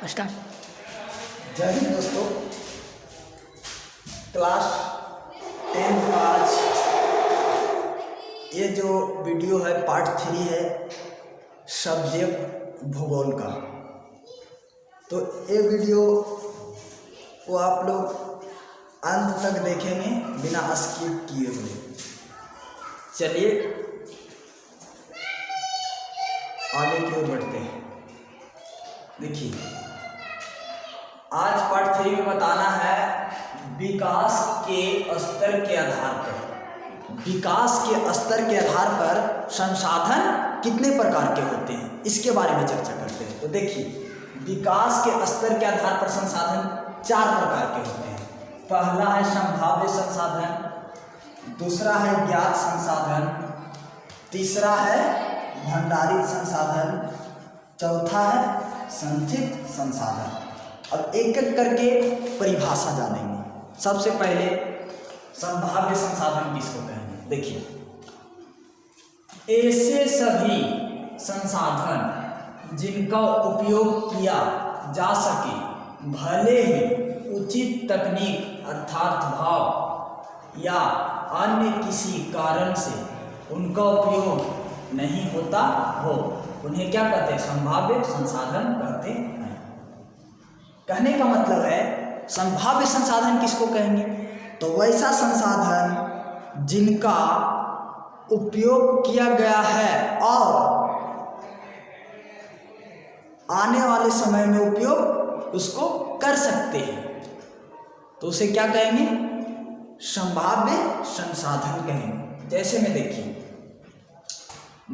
Start. जय हिंद दोस्तों। Class 10 का आज ये जो वीडियो है पार्ट 3 है सब्जेक्ट भूगोल का। तो ये वीडियो को आप लोग अंत तक देखेंगे बिना स्किप किए हुए। चलिए आगे की ओर बढ़ते हैं। देखिए आज पार्ट 3 में बताना है विकास के स्तर के आधार पर। विकास के स्तर के आधार पर संसाधन कितने प्रकार के होते हैं इसके बारे में चर्चा करते हैं। तो देखिए विकास के स्तर के आधार पर संसाधन 4 प्रकार के होते हैं। पहला है संभाव्य संसाधन, दूसरा है ज्ञात संसाधन, तीसरा है भंडारित संसाधन, चौथा है संचित संसाधन। अब एक एक करके परिभाषा जानेंगे। सबसे पहले संभाव्य संसाधन किसको कहेंगे। देखिए ऐसे सभी संसाधन जिनका उपयोग किया जा सके, भले ही उचित तकनीक अर्थात भाव या अन्य किसी कारण से उनका उपयोग नहीं होता हो, उन्हें क्या कहते हैं? संभाव्य संसाधन कहते हैं। कहने का मतलब है संभाव्य संसाधन किसको कहेंगे? तो वैसा संसाधन जिनका उपयोग किया गया है और आने वाले समय में उपयोग उसको कर सकते हैं, तो उसे क्या कहेंगे? संभाव्य संसाधन कहेंगे। जैसे में देखिए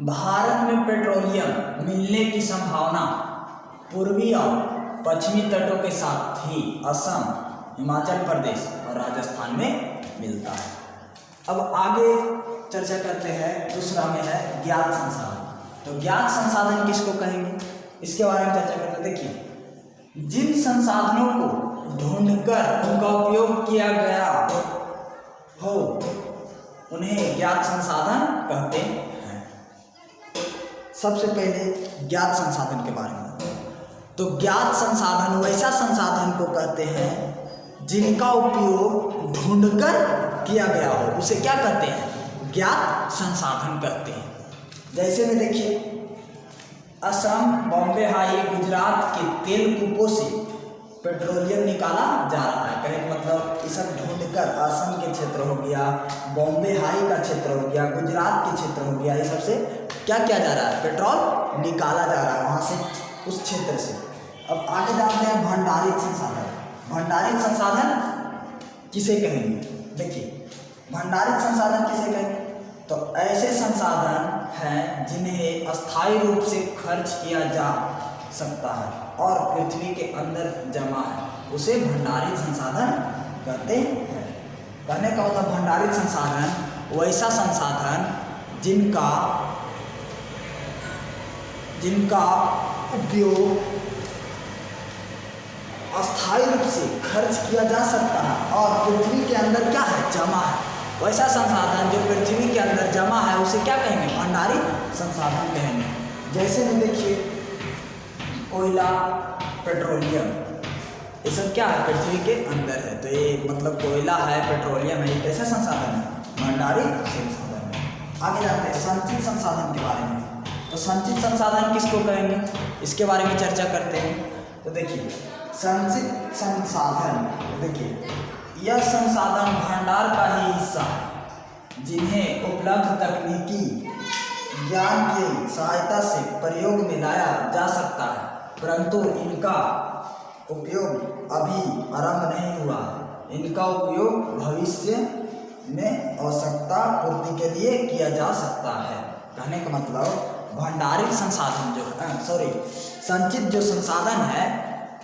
भारत में पेट्रोलियम मिलने की संभावना पूर्वी और पश्चिमी तटों के साथ ही असम, हिमाचल प्रदेश और राजस्थान में मिलता है। अब आगे चर्चा करते हैं। दूसरा में है ज्ञात संसाधन। तो ज्ञात संसाधन किसको कहेंगे इसके बारे में चर्चा करते हैं। देखिए जिन संसाधनों को ढूंढकर उनका उपयोग किया गया हो उन्हें ज्ञात संसाधन कहते हैं। सबसे पहले ज्ञात संसाधन के बारे में। तो ज्ञात संसाधन वैसा संसाधन को कहते हैं जिनका उपयोग ढूंढकर किया गया हो, उसे क्या कहते हैं? ज्ञात संसाधन कहते हैं। जैसे में देखिए असम, बॉम्बे हाई, गुजरात के तेल कूपों से पेट्रोलियम निकाला जा रहा है। कहे मतलब इस सब ढूंढकर असम के क्षेत्र हो गया, बॉम्बे हाई का क्षेत्र हो गया, गुजरात के क्षेत्र हो गया, ये सबसे क्या किया जा रहा है? पेट्रोल निकाला जा रहा है वहाँ से, उस क्षेत्र से। अब आगे जानते हैं भंडारित संसाधन। भंडारित संसाधन किसे कहेंगे? देखिए भंडारित संसाधन किसे कहेंगे? तो ऐसे संसाधन हैं जिन्हें अस्थायी रूप से खर्च किया जा सकता है और पृथ्वी के अंदर जमा है, उसे भंडारित संसाधन कहते हैं। कहने का मतलब भंडारित संसाधन वैसा संसाधन जिनका उपयोग अस्थायी रूप से खर्च किया जा सकता है और पृथ्वी के अंदर क्या है? जमा है। वैसा संसाधन जो पृथ्वी के अंदर जमा है उसे क्या कहेंगे? भंडारित संसाधन कहेंगे। जैसे में देखिए कोयला, पेट्रोलियम, ये सब क्या है? पृथ्वी के अंदर है। तो ये मतलब कोयला है, पेट्रोलियम है, ये कैसा संसाधन है? भंडारित संसाधन है। आगे जाते हैं संचित संसाधन के बारे में। तो संचित संसाधन किसको कहेंगे इसके बारे में चर्चा करते हैं। तो देखिए संचित संसाधन, देखिए यह संसाधन भंडार का ही हिस्सा है जिन्हें उपलब्ध तकनीकी ज्ञान की सहायता से प्रयोग में लाया जा सकता है, परंतु इनका उपयोग अभी आरंभ नहीं हुआ। इनका उपयोग भविष्य में आवश्यकता पूर्ति के लिए किया जा सकता है। कहने का मतलब भंडारित संसाधन जो संचित जो संसाधन है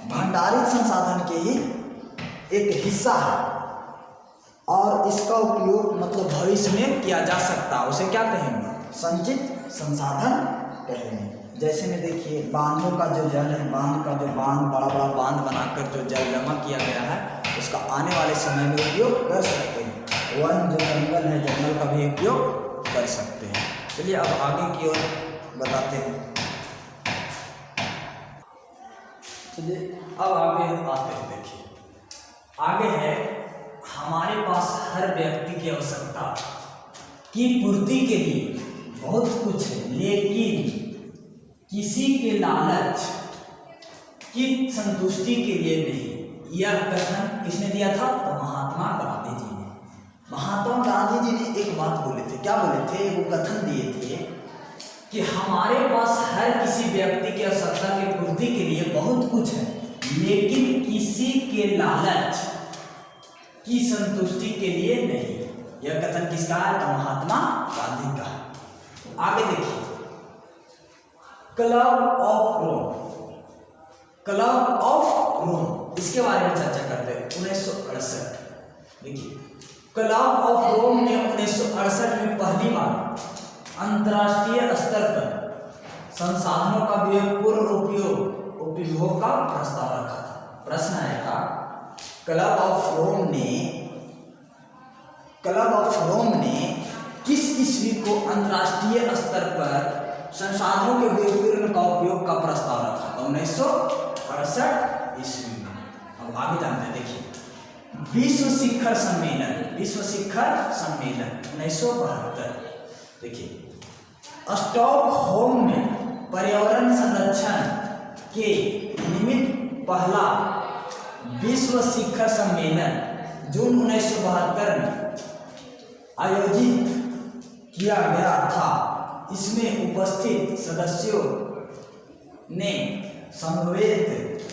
भंडारित संसाधन के ही एक हिस्सा है और इसका उपयोग मतलब भविष्य में किया जा सकता है, उसे क्या कहेंगे? संचित संसाधन कहेंगे। जैसे में देखिए बांधों का जो जल है, बड़ा बड़ा बांध बनाकर जो जल जमा किया गया है उसका आने वाले समय में उपयोग कर सकते हैं। वन जो जंगल है, जंगल का भी उपयोग कर सकते हैं। चलिए अब आगे की ओर बताते हैं। चलिए अब आगे आते हैं। देखिए आगे है, हमारे पास हर व्यक्ति की आवश्यकता की पूर्ति के लिए बहुत कुछ है, लेकिन किसी के लालच की संतुष्टि के लिए नहीं। यह कथन किसने दिया था? तो महात्मा गांधी जी ने। महात्मा गांधी जी ने एक बात बोले थे। क्या बोले थे? वो कथन दिए थे कि हमारे पास हर किसी व्यक्ति की आवश्यकता की पूर्ति के लिए बहुत कुछ है, लेकिन किसी के लालच की संतुष्टि के लिए नहीं। यह कथन किसका है? तो महात्मा गांधी का है। आगे देखिए, Club of Rome. Club of Rome, इसके बारे में चर्चा करते हैं। 1968। देखिए क्लब ऑफ रोम ने 1968 में पहली बार अंतर्राष्ट्रीय स्तर पर संसाधनों का पूर्ण उपयोग का प्रस्ताव रखा था। प्रश्न आएगा, क्लब ऑफ रोम ने किस ईस्वी को अंतर्राष्ट्रीय स्तर पर संसाधनों के पूर्ण का उपयोग का प्रस्ताव रखा था? 1968 ईस्वी में। अब आगे जानते हैं। देखिए विश्व शिखर सम्मेलन 1972। देखिए स्टॉकहोम में पर्यावरण संरक्षण के निमित्त पहला विश्व शिखर सम्मेलन जून 1972 में आयोजित किया गया था। इसमें उपस्थित सदस्यों ने समवेत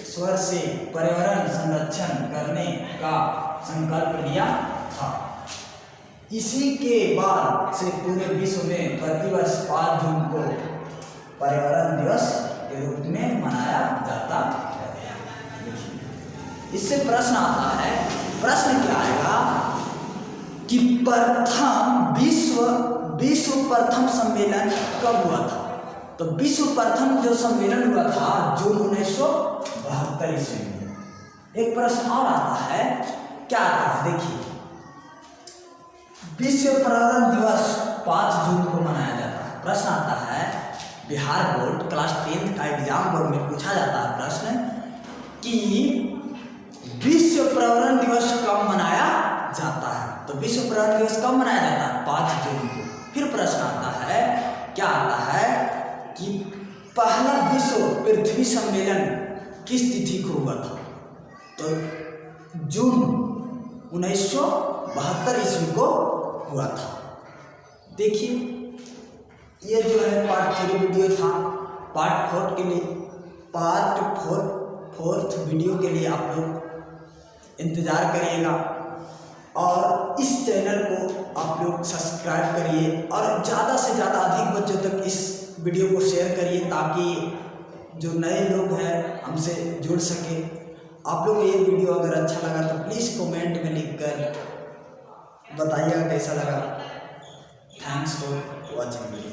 स्वर से पर्यावरण संरक्षण करने का संकल्प लिया था। इसी के बाद से पूरे विश्व में प्रतिवर्ष 5 जून को पर्यावरण दिवस के रूप में मनाया जाता है। इससे प्रश्न आता है, प्रश्न क्या आएगा कि विश्व प्रथम सम्मेलन कब हुआ था? तो विश्व प्रथम जो सम्मेलन हुआ था जून 1972 ईस्वी में। एक प्रश्न और आता है, क्या आता है? देखिए विश्व पर्यावरण दिवस 5 जून को मनाया जाता है। प्रश्न आता है, बिहार बोर्ड क्लास 10 का एग्जाम बोर्ड में पूछा जाता है प्रश्न कि विश्व पर्यावरण दिवस कब मनाया जाता है? तो विश्व पर्यावरण दिवस कब मनाया जाता है? 5 जून को। फिर प्रश्न आता है, क्या आता है कि पहला विश्व पृथ्वी सम्मेलन किस तिथि को हुआ था? तो जून 1972 ईस्वी को हुआ था। देखिए ये जो है पार्ट 3 वीडियो था। पार्ट 4th वीडियो के लिए आप लोग इंतज़ार करिएगा और इस चैनल को आप लोग सब्सक्राइब करिए और ज़्यादा से ज़्यादा अधिक बच्चों तक इस वीडियो को शेयर करिए ताकि जो नए लोग हैं हमसे जुड़ सके। आप लोग को ये वीडियो अगर अच्छा लगा तो प्लीज़ कमेंट में लिखकर बताइएगा कैसा लगा। Thanks for watching video.